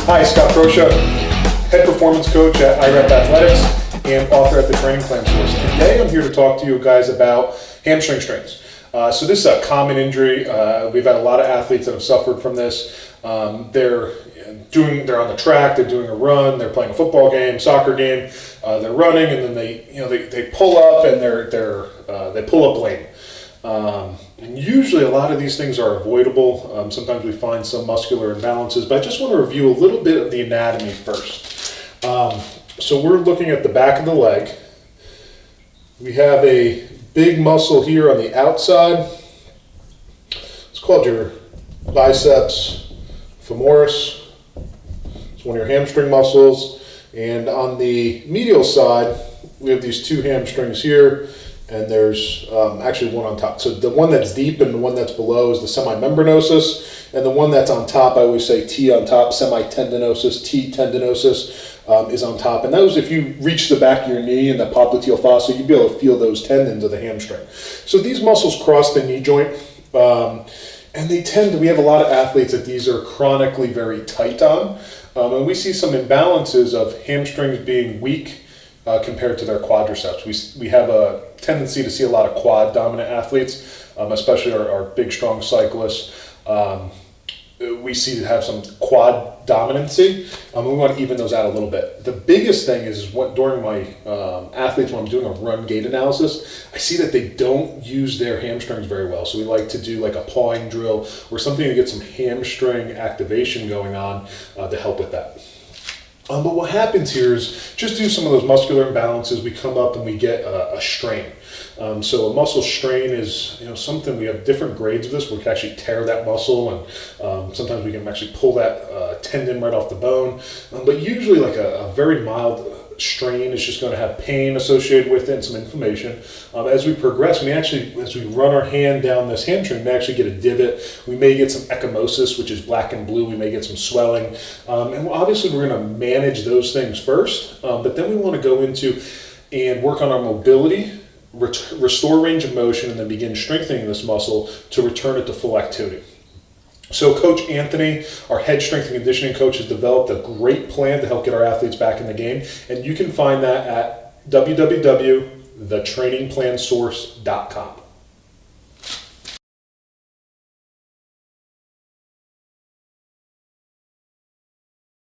Hi, Scott Proscia, head performance coach at IREP Athletics and author at the Training Plan Source. Today I'm here to talk to you guys about hamstring strains. So this is a common injury. We've had a lot of athletes that have suffered from this. They're on the track, they're doing a run, they're playing a football game, soccer game, they're running, and then they pull up and they pull up lame. And usually a lot of these things are avoidable. Sometimes we find some muscular imbalances, but I just want to review a little bit of the anatomy first. So we're looking at the back of the leg. We have a big muscle here on the outside. It's called your biceps femoris. It's one of your hamstring muscles. And on the medial side, we have these two hamstrings here. And there's actually one on top. So the one that's deep and the one that's below is the semimembranosus. And the one that's on top, I always say T on top, semitendinosus, T tendinosus is on top. And those, if you reach the back of your knee and the popliteal fossa, you'd be able to feel those tendons of the hamstring. So these muscles cross the knee joint. And we have a lot of athletes that these are chronically very tight on. And we see some imbalances of hamstrings being weak compared to their quadriceps. We have a tendency to see a lot of quad dominant athletes, especially our big strong cyclists. We see to have some quad dominancy. We want to even those out a little bit. The biggest thing is during my athletes, when I'm doing a run gait analysis, I see that they don't use their hamstrings very well. So we like to do like a pawing drill or something to get some hamstring activation going on to help with that. But what happens here is just due to some of those muscular imbalances, we come up and we get a strain. So a muscle strain is something, we have different grades of this. We can actually tear that muscle, and sometimes we can actually pull that tendon right off the bone. But usually like a very mild strain is just going to have pain associated with it and some inflammation. As we progress, as we run our hand down this hamstring, we actually get a divot. We may get some ecchymosis, which is black and blue. We may get some swelling. And obviously we're going to manage those things first, but then we want to go into and work on our mobility, restore range of motion, and then begin strengthening this muscle to return it to full activity. So Coach Anthony, our head strength and conditioning coach, has developed a great plan to help get our athletes back in the game. And you can find that at www.thetrainingplansource.com.